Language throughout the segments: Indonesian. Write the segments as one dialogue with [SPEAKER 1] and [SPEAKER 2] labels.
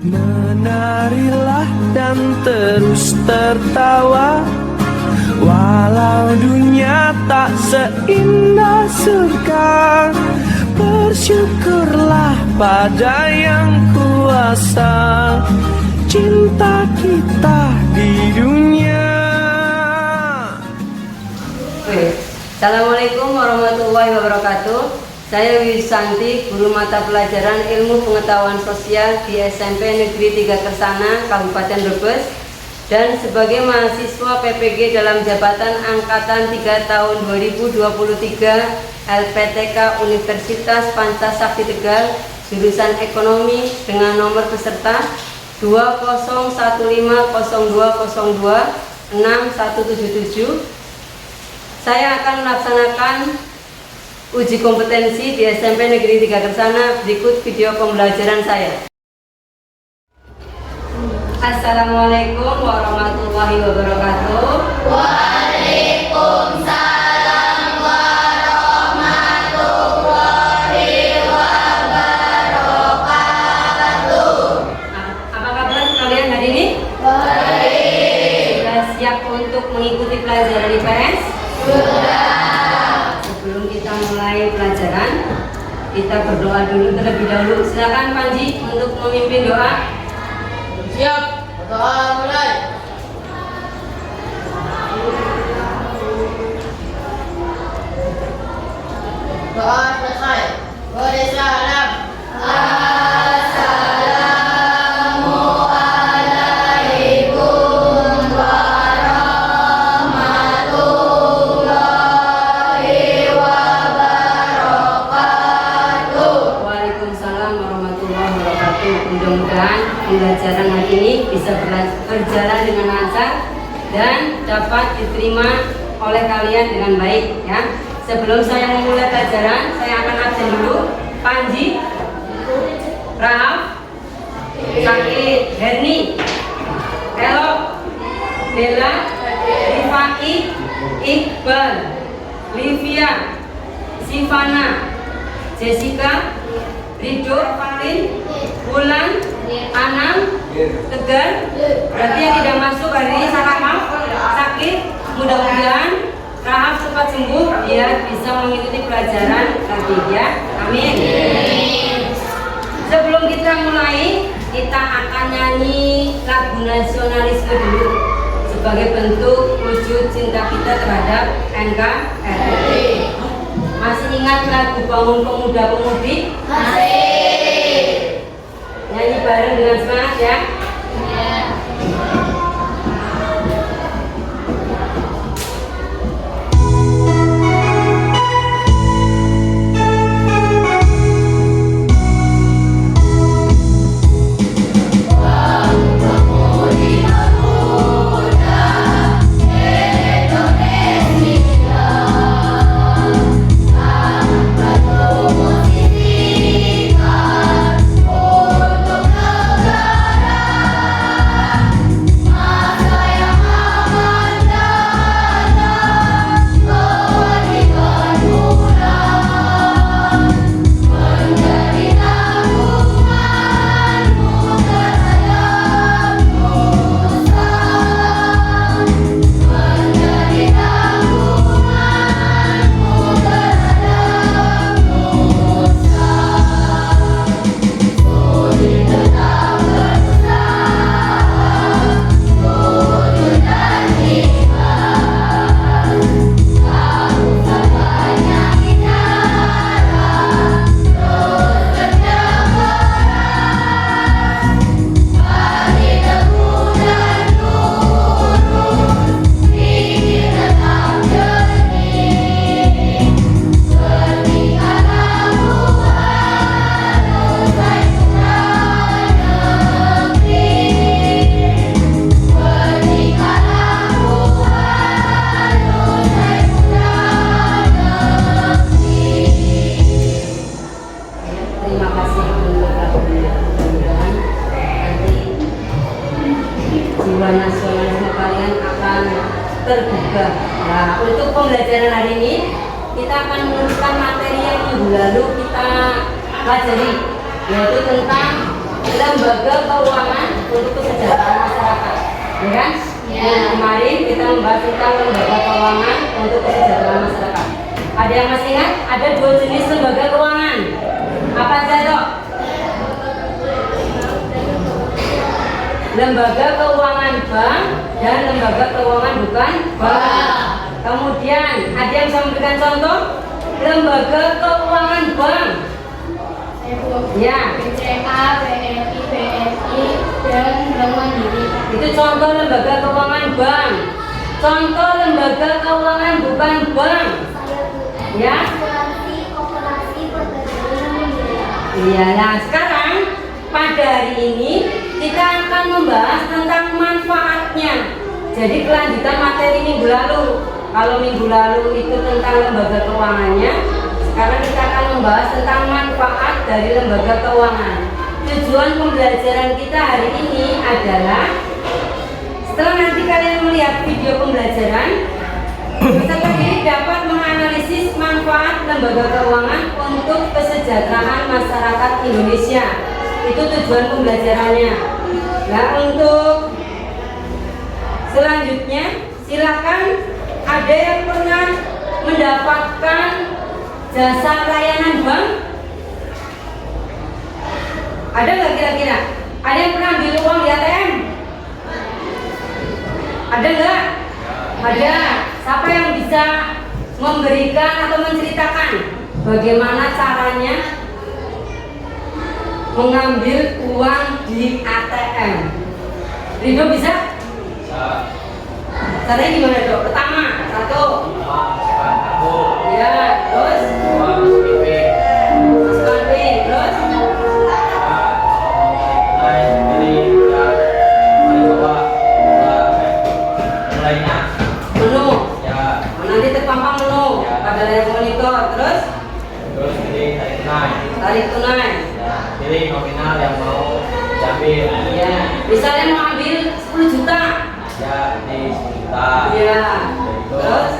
[SPEAKER 1] Menarilah dan terus tertawa, walau dunia tak seindah surga. Bersyukurlah pada yang kuasa, cinta kita di dunia.
[SPEAKER 2] Assalamualaikum warahmatullahi wabarakatuh. Saya Wisanti, guru mata pelajaran Ilmu Pengetahuan Sosial di SMP Negeri 3 Kersana, Kabupaten Brebes, dan sebagai mahasiswa PPG dalam jabatan Angkatan 3 tahun 2023 LPTK Universitas Pancasakti Tegal, jurusan Ekonomi dengan nomor peserta 201502026177. Saya akan melaksanakan uji kompetensi di SMP Negeri 3 Kersana. Berikut video pembelajaran saya. Assalamualaikum warahmatullahi wabarakatuh.
[SPEAKER 3] Waalaikumsalam warahmatullahi wabarakatuh.
[SPEAKER 2] Apa kabar kalian hari ini?
[SPEAKER 3] Baik.
[SPEAKER 2] Sudah siap untuk mengikuti pelajaran IPS?
[SPEAKER 3] Sudah.
[SPEAKER 2] Sebelum kita mulai pelajaran, kita berdoa dulu terlebih dahulu. Silakan Panji untuk memimpin doa.
[SPEAKER 3] Siap. Doa mulai. Doa selesai. Waalaikumsalam. Assalamualaikum warahmatullahi wabarakatuh.
[SPEAKER 2] Waalaikumsalam warahmatullahi wabarakatuh. Mudah-mudahan pembelajaran hari ini bisa berjalan dengan lancar dan dapat diterima oleh kalian dengan baik, ya. Sebelum saya memulai pelajaran, saya akan absen dulu. Panji, Rahaf, Sakit, Herni, Elok, Bella, Rifai, Iqbal, Livia, Sivana, Jessica, Ridho, Valin, Wulan, Anam, Tegar. Berarti yang tidak masuk hari ini sakit. Mudah-mudahan Rahaf cepat sembuh, biar bisa mengikuti pelajaran lagi, ya. Amin. Sebelum kita mulai, kita akan nyanyi lagu nasionalisme dulu sebagai bentuk wujud cinta kita terhadap NKRI. Masih ingat lagu Bangun Pemuda Pemudi?
[SPEAKER 3] Masih.
[SPEAKER 2] Nyanyi bareng dengan semangat, ya. tergugah. Nah, untuk pembelajaran hari ini kita akan meneruskan materi yang minggu lalu kita pelajari, yaitu tentang lembaga keuangan untuk kesejahteraan masyarakat, ya kan? Yang kemarin kita membahas tentang lembaga keuangan untuk kesejahteraan masyarakat. Ada yang masih ingat? Ada 2 jenis lembaga keuangan. Apa saja toh? Lembaga keuangan bank dan lembaga keuangan bukan bank. Kemudian ada yang bisa memberikan contoh lembaga keuangan bank? Ya.
[SPEAKER 3] BCA, BNI, BNI, dan Bank Mandiri.
[SPEAKER 2] Itu contoh lembaga keuangan bank. Contoh lembaga keuangan bukan bank. Ya. Iya, nah sekarang pada hari ini kita akan membahas tentang manfaatnya. Jadi kelanjutan materi minggu lalu. Kalau minggu lalu itu tentang lembaga keuangannya, sekarang kita akan membahas tentang manfaat dari lembaga keuangan. Tujuan pembelajaran kita hari ini adalah setelah nanti kalian melihat video pembelajaran, peserta didik dapat menganalisis manfaat lembaga keuangan untuk kesejahteraan masyarakat Indonesia. Itu tujuan pembelajarannya. Nah, untuk selanjutnya silakan, ada yang pernah mendapatkan jasa layanan bank? Ada nggak kira-kira? Ada yang pernah ambil uang di ATM? Ada nggak? Ada. Siapa yang bisa memberikan atau menceritakan bagaimana caranya mengambil uang di ATM? Ridho bisa? Caranya gimana dok? Pertama, 1. Ya, terus masukkan PIN, terus menu. Nanti terpampang menu pada layar monitor. Terus
[SPEAKER 4] pilih
[SPEAKER 2] tarik tunai.
[SPEAKER 4] Pilih nominal yang mau diambil.
[SPEAKER 2] Ya, misalnya mau ambil 10 juta.
[SPEAKER 4] Ya, di 10 juta.
[SPEAKER 2] Ya. Terus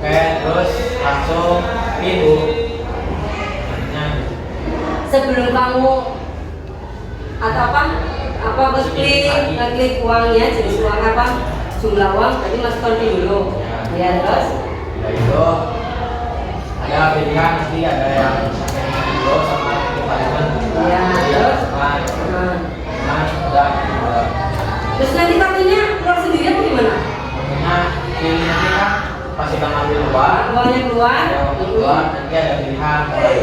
[SPEAKER 4] Oke, terus langsung pintu.
[SPEAKER 2] sebelum kamu atau apa klik uangnya, jenis uang apa, jumlah uang, tadi masukkan PIN dulu. Ya, terus
[SPEAKER 4] Ya itu ada pilihan, nanti ada yang dulu sama requirement.
[SPEAKER 2] Ya, terus
[SPEAKER 4] udah
[SPEAKER 2] terus nanti kartunya keluar sendiri apa gimana?
[SPEAKER 4] makanya pilih nanti kan pasti bang ambil uang.
[SPEAKER 2] Uangnya keluar.
[SPEAKER 4] Ya, uang keluar, nanti ada pilihan mulai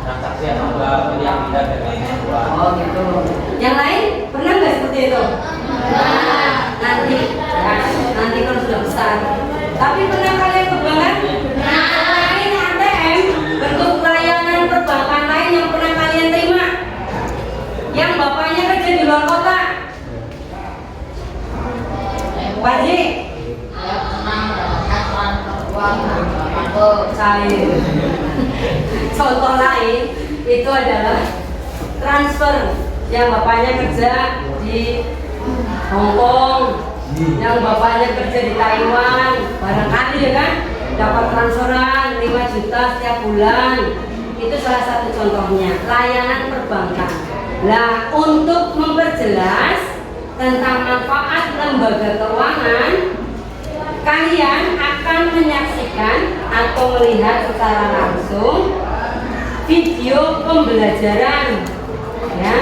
[SPEAKER 4] transaksi atau enggak, pilih yang tidak dengan uang.
[SPEAKER 2] Oh gitu. Yang lain pernah nggak seperti itu? Nanti, ya, nanti kalau sudah besar. Tapi pernah kalian perbankan? Selain ATM, bentuk layanan perbankan lain yang pernah kalian terima? Yang bapaknya kerja di luar kota? Pak Haji?
[SPEAKER 3] Saya pernah mendapatkan transfer uang dari Bapakku.
[SPEAKER 2] Cair. Contoh lain itu adalah transfer yang bapaknya kerja di Hong Kong, yang bapaknya kerja di Taiwan, barangkali ya kan, dapat transferan 5 juta setiap bulan. Itu salah satu contohnya layanan perbankan. Nah, untuk memperjelas tentang manfaat lembaga keuangan, kalian akan menyaksikan atau melihat secara langsung video pembelajaran ya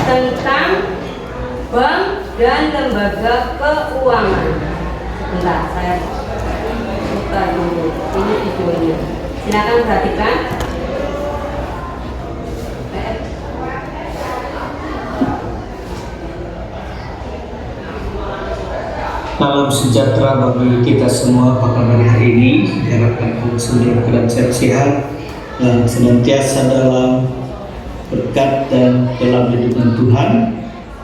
[SPEAKER 2] tentang bank dan lembaga keuangan. Sebentar, saya putar dulu ini videonya. Silakan perhatikan.
[SPEAKER 5] Salam sejahtera bagi kita semua pada hari ini. Diharapkan kita semua dalam sehat dan senantiasa dalam berkat dan dalam lindungan Tuhan.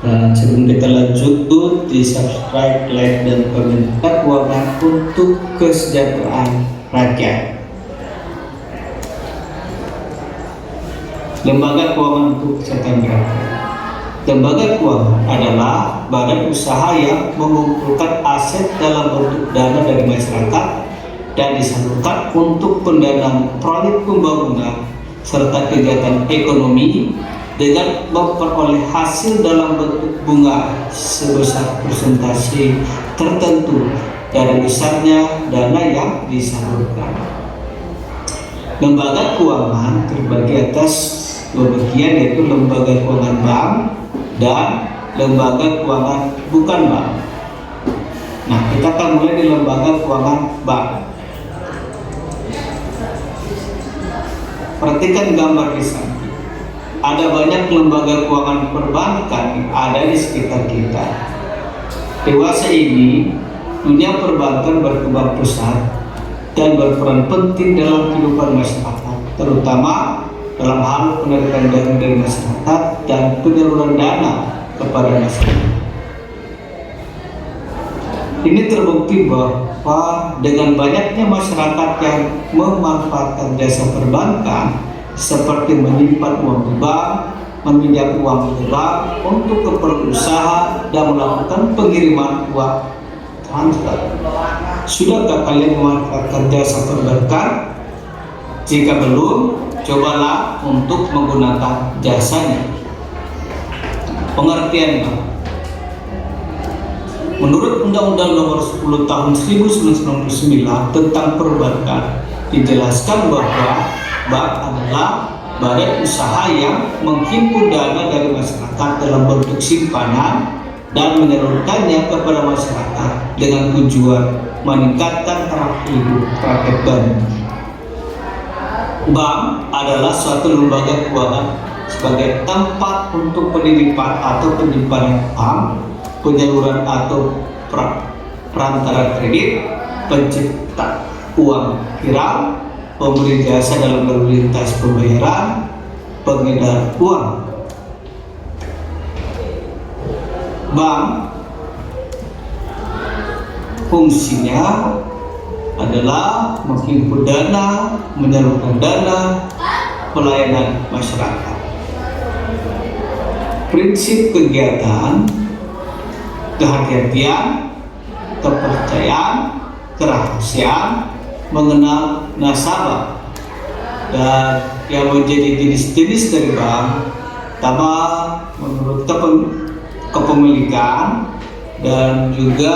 [SPEAKER 5] Dan sebelum kita lanjut, di subscribe, like, dan komentar keuangan untuk kesejahteraan rakyat. Lembaga keuangan untuk kesehatan rakyat. Lembaga keuangan adalah badan usaha yang mengumpulkan aset dalam bentuk dana dari masyarakat dan disalurkan untuk pendanaan proyek pembangunan serta kegiatan ekonomi dengan memperoleh hasil dalam bentuk bunga sebesar persentase tertentu dari besarnya dana yang disalurkan. Lembaga keuangan terbagi atas dua bagian, yaitu lembaga keuangan bank dan lembaga keuangan bukan bank. Nah, kita akan mulai di lembaga keuangan bank. Perhatikan gambar di samping. Ada banyak lembaga keuangan perbankan yang ada di sekitar kita. Dewasa ini, dunia perbankan berkembang pesat dan berperan penting dalam kehidupan masyarakat, terutama dalam hal penarikan dana dari masyarakat dan penyaluran dana kepada masyarakat. Ini terbukti bahwa dengan banyaknya masyarakat yang memanfaatkan jasa perbankan seperti menyimpan uang di bank, meminjam uang di bank untuk keperluan usaha dan melakukan pengiriman uang transfer. Sudahkah kalian memanfaatkan jasa perbankan? Jika belum, cobalah untuk menggunakan jasanya. Pengertian bank. Menurut Undang-Undang Nomor 10 Tahun 1999 tentang perbankan, dijelaskan bahwa bank adalah badan usaha yang menghimpun dana dari masyarakat dalam bentuk simpanan dan menyalurkannya kepada masyarakat dengan tujuan meningkatkan taraf hidup rakyat banyak. Bank adalah suatu lembaga keuangan sebagai tempat untuk penitipan atau penyimpanan uang, penyaluran atau perantara kredit, pencipta uang viral, pemberi jasa dalam lalu lintas pembayaran, pengedar uang. Bank fungsinya adalah menghimpun dana, menyalurkan dana, pelayanan masyarakat. Prinsip kegiatan: kehati-hatian, kepercayaan, kerahasiaan, mengenal nasabah. Dan yang menjadi jenis-jenis dari bank, pertama menurut kepemilikan dan juga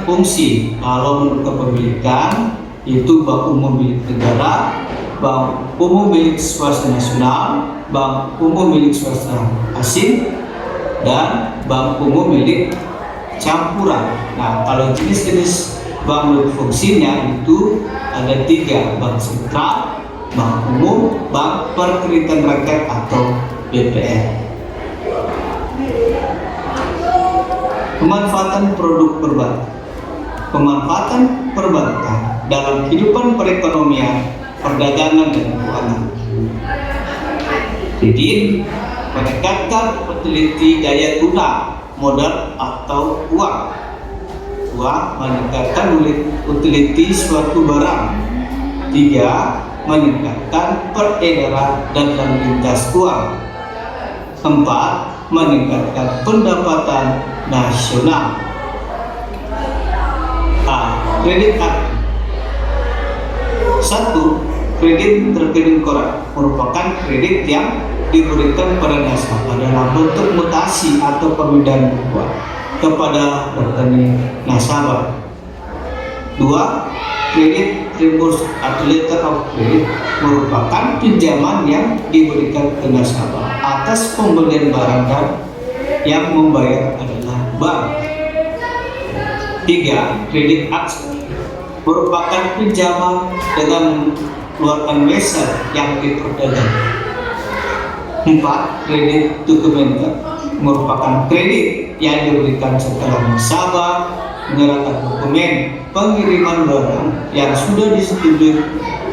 [SPEAKER 5] fungsi. Kalau menurut kepemilikan itu bank umum milik negara, bank umum milik swasta nasional, bank umum milik swasta asing, dan bank umum milik campuran. Nah, kalau jenis-jenis bank multifungsinya itu ada 3: bank sentral, bank umum, bank perkreditan rakyat atau BPR. Pemanfaatan produk perbankan. Pemanfaatan perbankan dalam kehidupan perekonomian, perdagangan, dan keuangan. Jadi, meningkatkan utility daya guna modal atau uang. Dua, meningkatkan utility suatu barang. 3, meningkatkan peredaran dan lalu lintas uang. 4, meningkatkan pendapatan nasional. Kredit aktif. 1. Kredit rekening koran merupakan kredit yang diberikan pada nasabah dalam bentuk mutasi atau pemindahan uang kepada rekening nasabah. 2. Kredit reimbursement atau letter of credit merupakan pinjaman yang diberikan ke nasabah atas pembelian barang dan yang membayar adalah bank. 3. Kredit akses merupakan pinjaman dengan mengeluarkan wesel yang diperdagangkan. 4. Kredit dokumenter merupakan kredit yang diberikan setelah nasabah menyerahkan dokumen pengiriman barang yang sudah disetujui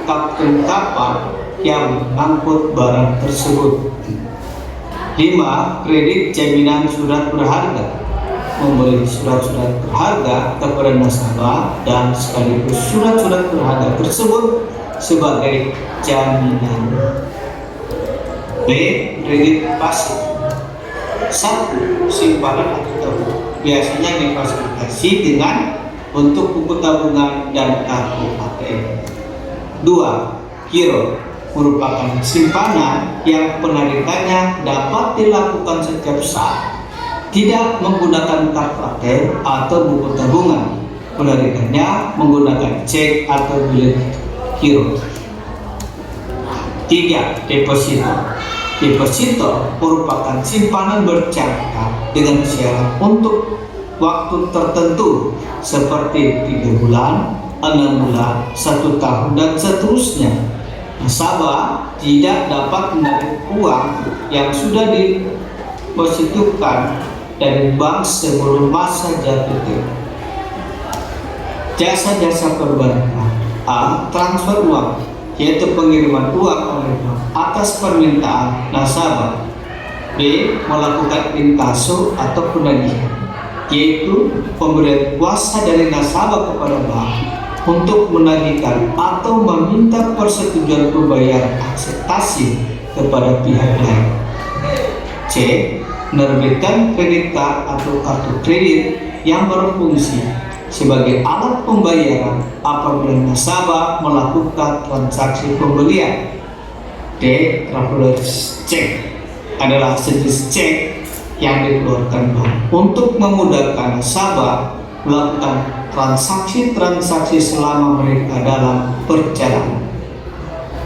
[SPEAKER 5] kapten kapal yang mengangkut barang tersebut. 5. Kredit jaminan surat berharga memberi surat-surat berharga kepada nasabah dan sekaligus surat-surat berharga tersebut sebagai jaminan. B. Kredit pasif. 1. Simpanan atau tabungan biasanya difasilitasi dengan bentuk buku tabungan dan kartu ATM. 2. Giro merupakan simpanan yang penarikannya dapat dilakukan setiap saat, tidak menggunakan kartu ATM atau buku tabungan. Penarikannya menggunakan cek atau bilet giro. 3. Deposito. Deposito merupakan simpanan berjangka dengan syarat untuk waktu tertentu seperti 3 bulan, 6 bulan, 1 tahun, dan seterusnya. Nasabah tidak dapat menarik uang yang sudah dipositukan dari bank sebelum masa jatuh tempo. Jasa-jasa perbankan. A. Transfer uang, yaitu pengiriman uang oleh bank atas permintaan nasabah. B. Melakukan inkaso atau penagihan, yaitu pemberian kuasa dari nasabah kepada bank untuk menagihkan atau meminta persetujuan pembayaran akseptasi kepada pihak lain. C. Menerbitkan kredit card atau kartu kredit yang berfungsi sebagai alat pembayaran apabila nasabah melakukan transaksi pembelian. D. Traveler's check adalah sejenis cek yang dikeluarkan bank untuk memudahkan nasabah melakukan transaksi-transaksi selama mereka dalam perjalanan.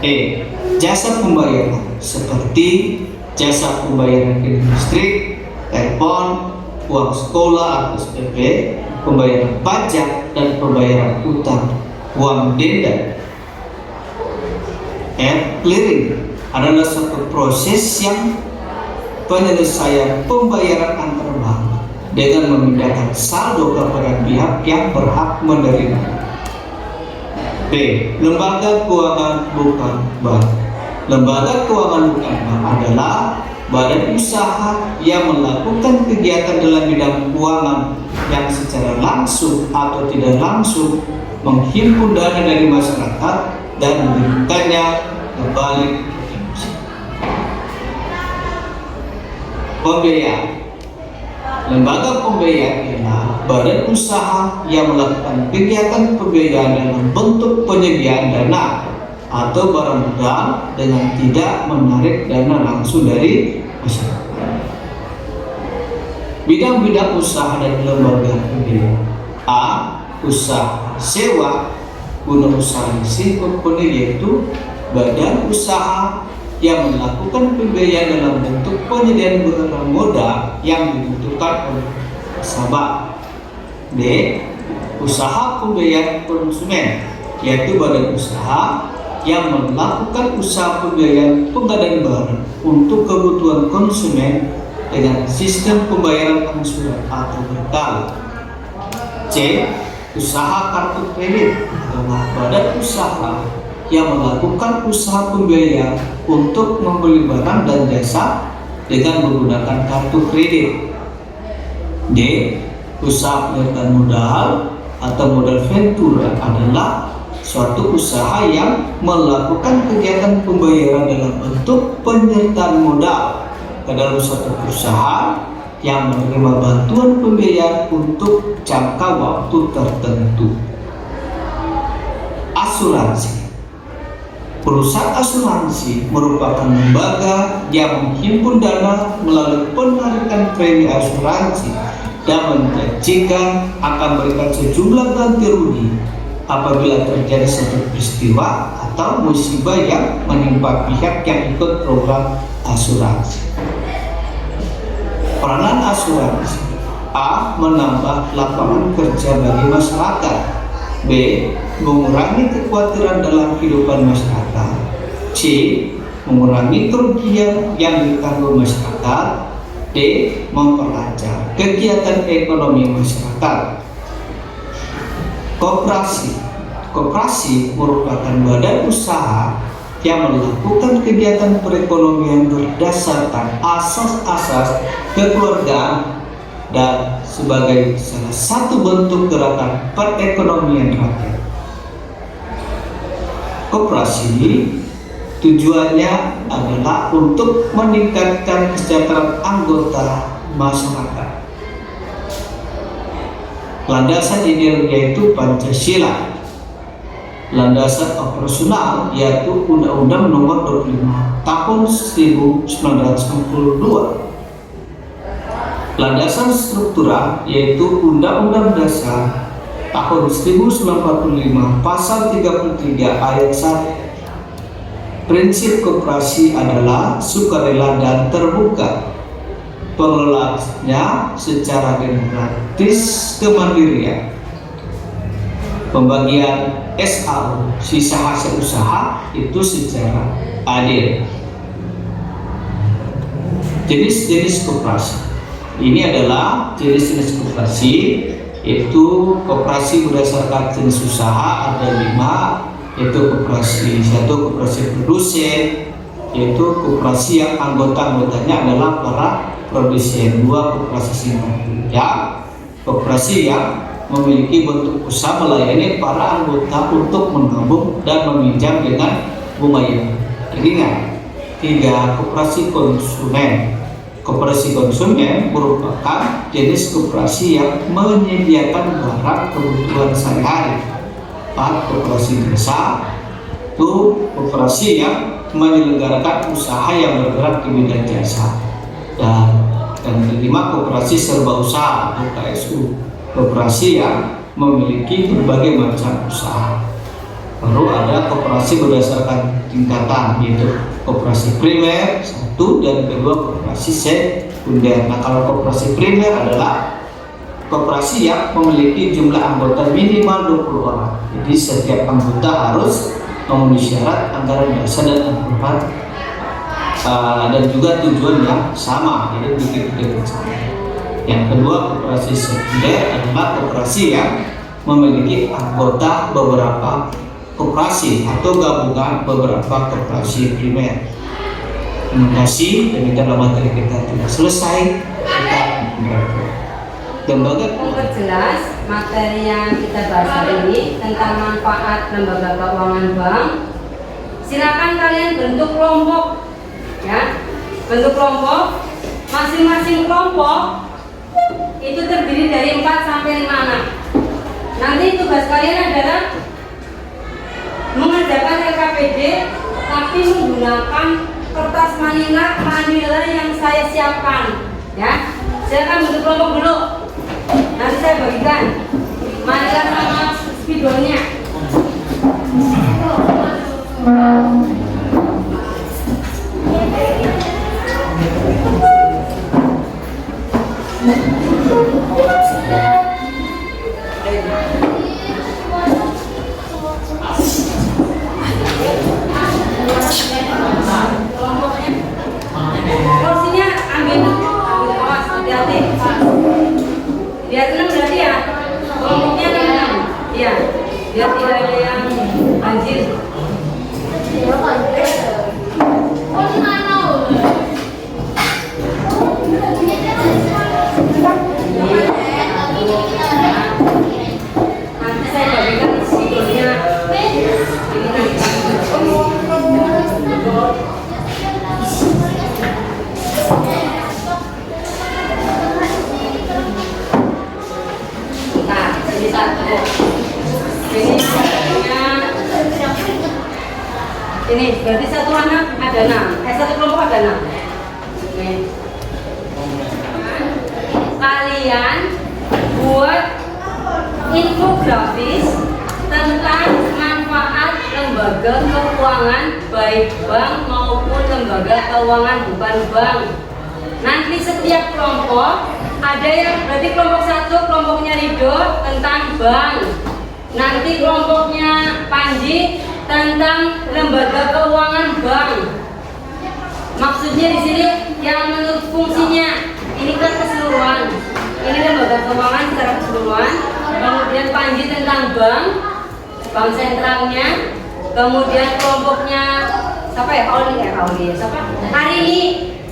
[SPEAKER 5] E. Jasa pembayaran seperti jasa pembayaran listrik, telepon, uang sekolah atau SPP, pembayaran pajak, dan pembayaran utang, uang denda. F. Clearing adalah suatu proses yang penyelesaian pembayaran antar bank dengan memindahkan saldo kepada pihak yang berhak menerima. B. Lembaga keuangan bukan bank. Lembaga keuangan bukan bank adalah badan usaha yang melakukan kegiatan dalam bidang keuangan yang secara langsung atau tidak langsung menghimpun dana dari masyarakat dan memberikannya kembali. Pembiayaan. Lembaga pembiayaan ialah badan usaha yang melakukan kegiatan pembiayaan dalam bentuk penyediaan dana atau barang modal dengan tidak menarik dana langsung dari masyarakat. Bidang-bidang usaha dan lembaga pembiayaan. A. Usaha sewa guna usaha leasing company, yaitu badan usaha yang melakukan pembiayaan dalam bentuk penyediaan barang modal yang dibutuhkan oleh nasabah. B. Usaha pembiayaan konsumen, yaitu badan usaha yang melakukan usaha pembiayaan pengadaan barang untuk kebutuhan konsumen dengan sistem pembayaran angsuran atau berkala. C. Usaha kartu kredit adalah badan usaha yang melakukan usaha pembiayaan untuk membeli barang dan jasa dengan menggunakan kartu kredit. D. Usaha penyertaan modal atau modal ventura adalah suatu usaha yang melakukan kegiatan pembayaran dalam bentuk penyertaan modal ke dalam suatu perusahaan yang menerima bantuan pembiayaan untuk jangka waktu tertentu. Asuransi. Perusahaan asuransi merupakan lembaga yang menghimpun dana melalui penarikan premi asuransi dan menjanjikan akan memberikan sejumlah ganti rugi apabila terjadi suatu peristiwa atau musibah yang menimpa pihak yang ikut program asuransi. Peranan asuransi. A. Menambah lapangan kerja bagi masyarakat. B. Mengurangi kekhawatiran dalam kehidupan masyarakat. C. Mengurangi kerugian yang ditanggung masyarakat. D. Memperlancar kegiatan ekonomi masyarakat. Koperasi. Koperasi merupakan badan usaha yang melakukan kegiatan perekonomian berdasarkan asas-asas kekeluargaan dan sebagai salah satu bentuk gerakan perekonomian rakyat. Koperasi tujuannya adalah untuk meningkatkan kesejahteraan anggota masyarakat. Landasan ideologi yaitu Pancasila. landasan operasional yaitu Undang-Undang Nomor 25 Tahun 1962. Landasan struktural yaitu Undang-Undang Dasar Tahun 1945 Pasal 33 Ayat 1. Prinsip koperasi adalah sukarela dan terbuka. Pengelolanya secara demokratis kemandirian. Pembagian SAU, sisa hasil usaha, itu secara adil. Jenis-jenis koperasi. Ini adalah jenis-jenis koperasi, yaitu koperasi berdasarkan jenis usaha ada 5, yaitu koperasi 1 koperasi produsen, yaitu koperasi yang anggota-anggotanya adalah para produsen. 2 koperasi simpan pinjam, koperasi yang memiliki bentuk usaha melayani para anggota untuk menabung dan meminjam dengan bunga yang ringan. 3 koperasi konsumen. Koperasi konsumen merupakan jenis koperasi yang menyediakan barang kebutuhan sehari-hari. 4 koperasi desa. Itu koperasi yang menyelenggarakan usaha yang bergerak di bidang jasa. Dan 5 koperasi serba usaha atau KSU, koperasi yang memiliki berbagai macam usaha. Baru ada koperasi berdasarkan tingkatan, yaitu koperasi primer 1 dan kedua koperasi sekunder. Nah, kalau koperasi primer adalah koperasi yang memiliki jumlah anggota minimal 20 orang. Jadi setiap anggota harus memenuhi syarat anggaran dasar dan anggaran dan juga tujuan yang sama, jadi begitu sama. Yang kedua, koperasi sekunder adalah koperasi yang memiliki anggota beberapa koperasi atau gabungan beberapa koperasi primer. Terima kasih. Demikianlah materi kita sudah selesai. Kita
[SPEAKER 2] Memperjelas materi yang kita bahas hari ini tentang manfaat lembaga keuangan bank. Silakan kalian bentuk kelompok, ya. Bentuk kelompok. Masing-masing kelompok itu terdiri dari 4 sampai 5 anak. Nanti tugas kalian adalah mengerjakan LKPD tapi menggunakan kertas manila yang saya siapkan, ya. Silakan bentuk kelompok dulu. Nanti saya bagikan manila sama spidolnya. Porsinya ambil awas, hati-hati. Biar 6 berarti ya. Kelompoknya 6. Iya. Biar tidak ada yang banjir. Nanti saya bagikan isinya. Nah, ini 1. Ini berarti 1 anak ada 6. 1 kelompok ada 6. Nih. Kalian buat infografis tentang manfaat lembaga keuangan baik bank maupun lembaga keuangan bukan bank. Nanti setiap kelompok ada yang berarti kelompok 1 kelompoknya Rido tentang bank. Nanti kelompoknya Panji tentang lembaga keuangan bank. Maksudnya di sini yang menurut fungsinya ini kan keseluruhan. Ini lembaga keuangan secara keseluruhan. Kemudian Panji tentang bank sentralnya. Kemudian kelompoknya siapa ya? Auli siapa? Hari ini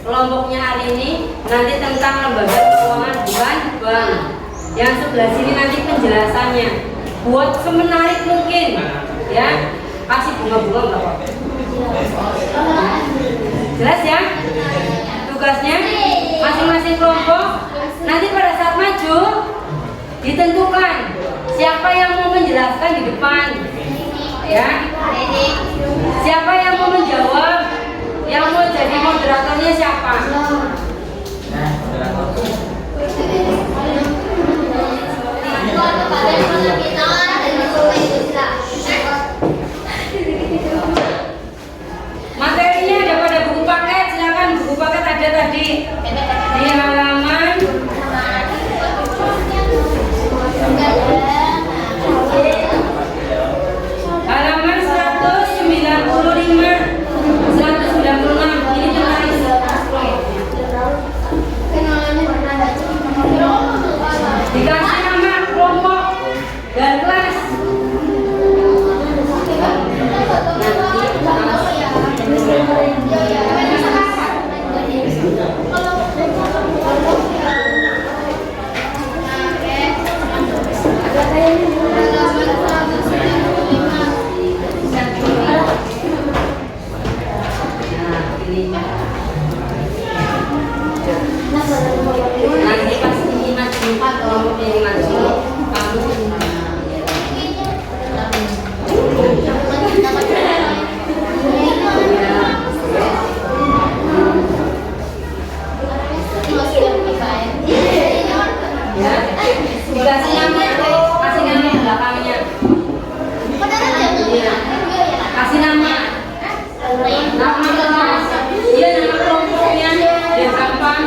[SPEAKER 2] kelompoknya hari ini nanti tentang lembaga keuangan bukan bank. Yang sebelah sini nanti penjelasannya. Buat semenarik mungkin, ya. Kasih bunga-bunga nggak apa-apa. Jelas ya? Tugasnya masing-masing kelompok nanti pada saat maju ditentukan siapa yang mau menjelaskan di depan. Ya. Siapa yang mau menjawab? Yang mau jadi moderatornya siapa?
[SPEAKER 4] Nah, moderator.
[SPEAKER 2] Materinya ada pada buku paket, silakan buku paket ada tadi di halaman halaman 195, 196. Ini jurnalis. Dikasih nama kelompok dan kelas. Nanti pas ini maju, kelompok ini maju, kamu ya, dikasih nama, kasih nama belakangnya. Iya. Kasih nama, nama iya nama kelompoknya, biar gampang.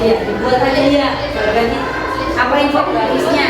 [SPEAKER 2] Iya, dibuat aja ya. Ganti apa info bagusnya?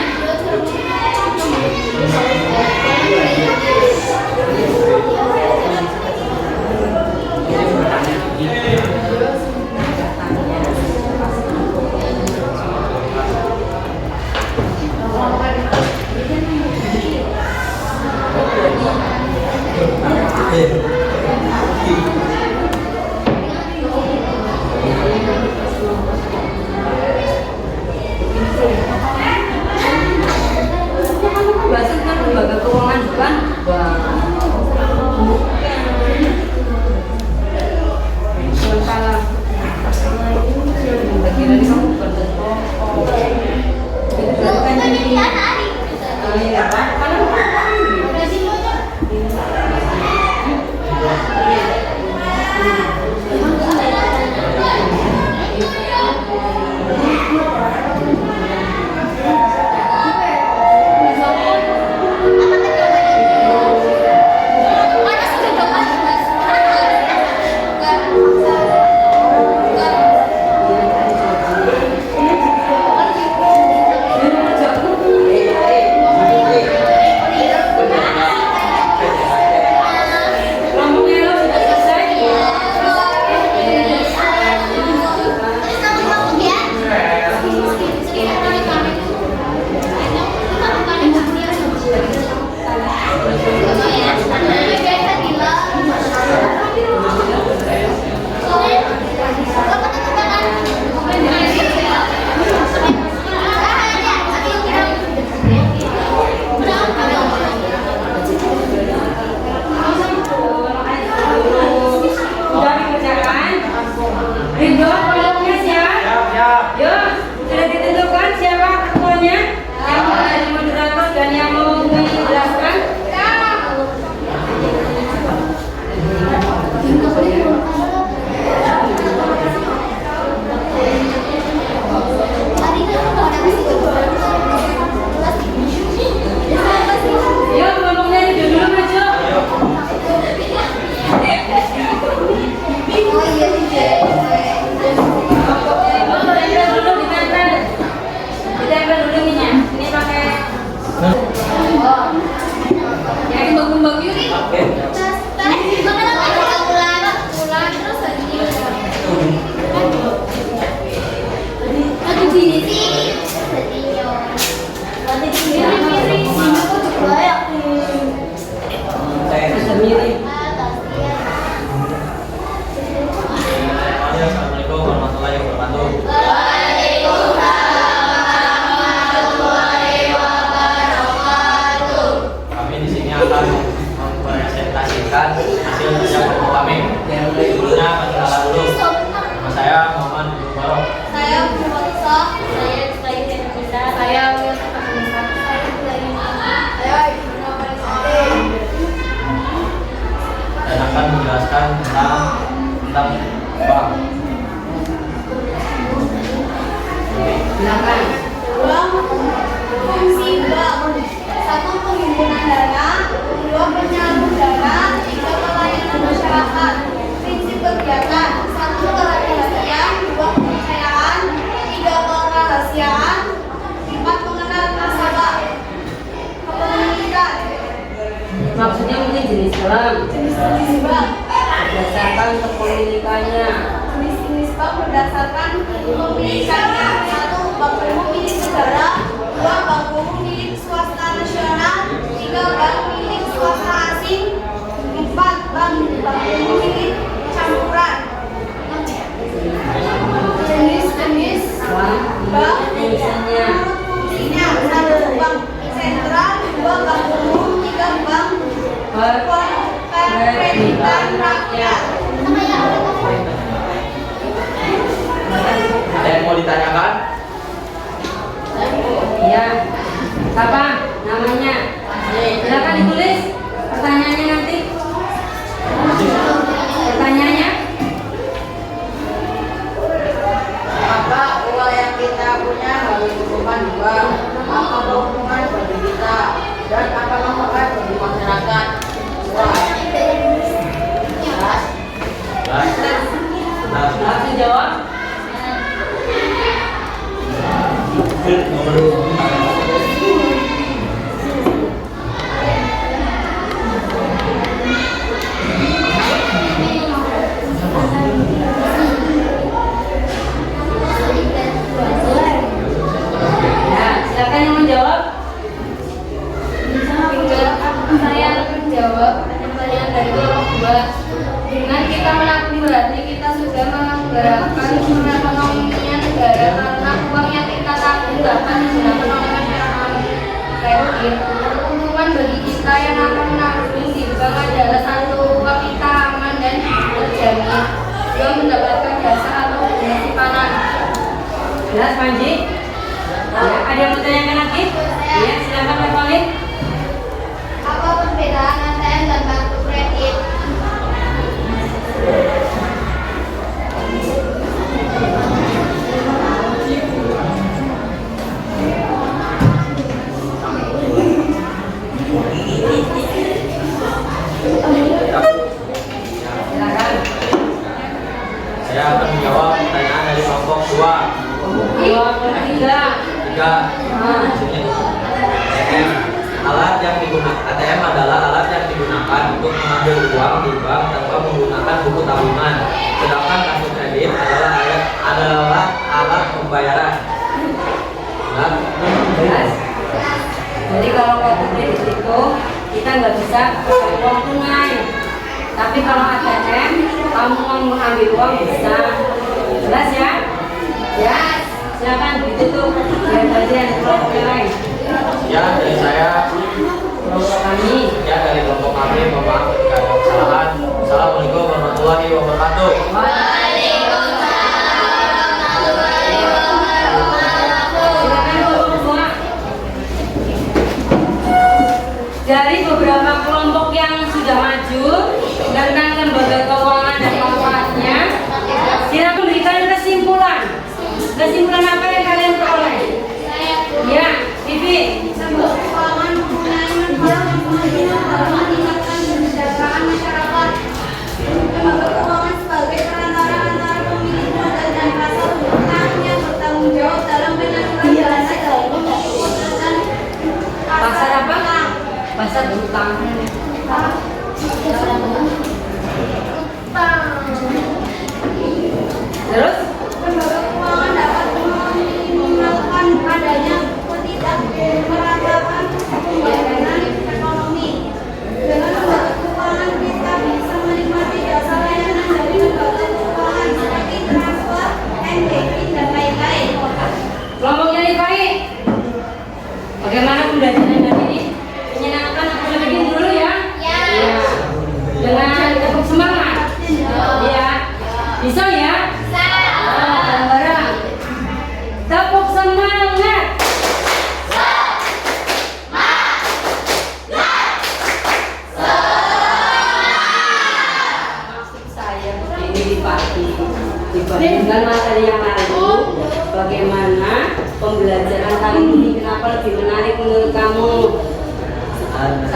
[SPEAKER 4] akan menjelaskan tentang bank.
[SPEAKER 2] Silakan.
[SPEAKER 3] Fungsi bank: 1. Penghimpunan dana, 2. Penyalur dana, 3. Pelayanan masyarakat. Prinsip kegiatan: 1. Kehati-hatian, 2. kepercayaan, 3. kerahasiaan, 4. mengenal nasabah. Kepemilikan:
[SPEAKER 2] Maksudnya mungkin jenis bank.
[SPEAKER 3] jenis-jenis bank.
[SPEAKER 2] Berdasarkan kepemilikannya.
[SPEAKER 3] Jenis bank berdasarkan kepemilikannya: 1. Bank umum milik negara, 2. Bank umum milik swasta nasional, 3. Bank milik swasta asing, 4. Bank umum milik campuran. Jenis-jenis
[SPEAKER 2] Bank
[SPEAKER 3] bank
[SPEAKER 2] fungsinya.
[SPEAKER 3] fungsinya: 1. Bank sentral, 2. Bank umum, 3. Bank perkreditan rakyat.
[SPEAKER 4] Ada yang mau ditanyakan?
[SPEAKER 2] Iya. Apa namanya? Silakan ditulis pertanyaannya nanti. Pertanyaannya?
[SPEAKER 6] Apa uang yang kita punya harus disimpan di bank? Apa keuntungan bagi kita dan apa manfaat bagi masyarakat? Wah,
[SPEAKER 2] Langsung jawab. Ya, silakan yang menjawab.
[SPEAKER 3] Saya menjawab pertanyaan dari kelompok 2. Dengan kita melakukan berarti kita sudah menggerakkan perekonomian negara karena uang yang kita tabung dapat digunakan oleh masyarakat kredit. Keuntungan bagi kita yang akan menabung di bank adalah: 1. Uang kita aman dan terjamin, 2. mendapatkan jasa atau bunga simpanan.
[SPEAKER 2] Jelas, Panji? Ya, ada yang mau tanyakan lagi? Ya, silakan Pak Khalid.
[SPEAKER 3] Apa perbedaan ATM dan kartu kredit?
[SPEAKER 2] Silakan.
[SPEAKER 4] Saya akan menjawab pertanyaan dari kelompok 2.
[SPEAKER 2] Dua per tiga.
[SPEAKER 4] 3. Sini. ATM. Alat yang digunakan ATM adalah alat yang digunakan untuk mengambil uang di bank tanpa menggunakan buku tabungan. Sedangkan kartu kredit adalah alat pembayaran. Nah,
[SPEAKER 2] Jelas. Jadi kalau kartu kredit itu kita nggak bisa pakai uang tunai. Tapi kalau ATM, kamu mau mengambil uang bisa. Jelas ya? Ya. Silakan ditutup. Biar bagian kelompok yang lain.
[SPEAKER 4] ya dari saya,
[SPEAKER 2] Kelompok kami.
[SPEAKER 4] ya dari kelompok kami, mohon maaf jika ada kesalahan. Assalamualaikum warahmatullahi wabarakatuh.
[SPEAKER 2] Silakan kelompok semua. Dari beberapa kelompok yang sudah maju tentang lembaga keuangan dan manfaatnya, silakan berikan kesimpulan. Kesimpulan apa yang kalian peroleh? Ya, Vivi.
[SPEAKER 3] Lembaga keuangan mempunyai manfaat yang kemungkinan dalam meningkatkan kesejahteraan masyarakat. Lembaga keuangan sebagai perantara antara pemilik modal dan pasar utang yang bertanggung jawab dalam penyaluran dana dari pemilik dan
[SPEAKER 2] Pasar apa? Pasar utang. Terus?
[SPEAKER 3] lembaga keuangan dapat melakukan adanya ketidakmeratakan pembangunan ekonomi. Dengan lembaga keuangan kita bisa menikmati jasa layanan dari lembaga keuangan seperti transfer, debit dan lain-lain.
[SPEAKER 2] Kelompoknya nih baik. Bagaimana pembelajaran hari ini? Menyenangkan atau lebih dulu ya? Ya. Dengan tepuk semangat. Ya. Bisa ya? Bisa. Bareng-bareng. hari ini kenapa lebih menarik menurut kamu? 1.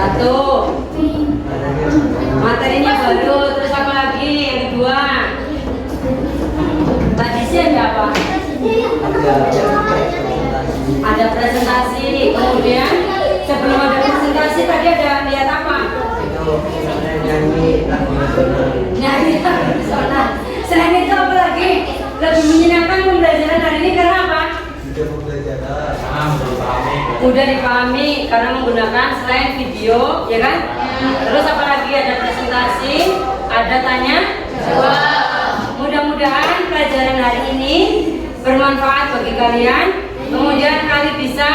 [SPEAKER 2] Materinya baru, terus apa lagi? Yang kedua, tadi sih ada apa? Ada presentasi. Kemudian sebelum ada presentasi tadi ada lihat apa? Nyanyi personal. Selain itu apa lagi? Lebih menyenangkan pembelajaran hari ini karena apa? Mudah dipahami karena menggunakan selain video, ya kan? Terus apa lagi? Ada presentasi, ada tanya jawab. Mudah-mudahan pelajaran hari ini bermanfaat bagi kalian. Kemudian kalian bisa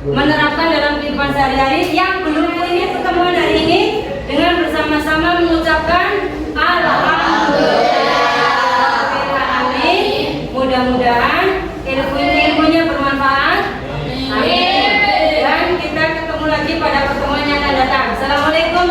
[SPEAKER 2] menerapkan dalam kehidupan sehari-hari. Yang belum ini pertemuan hari ini dengan bersama-sama mengucapkan alhamdulillah. Amin. Mudah-mudahan ilmunya bermanfaat. Amin. Dan kita ketemu lagi pada pertemuan yang akan datang. Assalamualaikum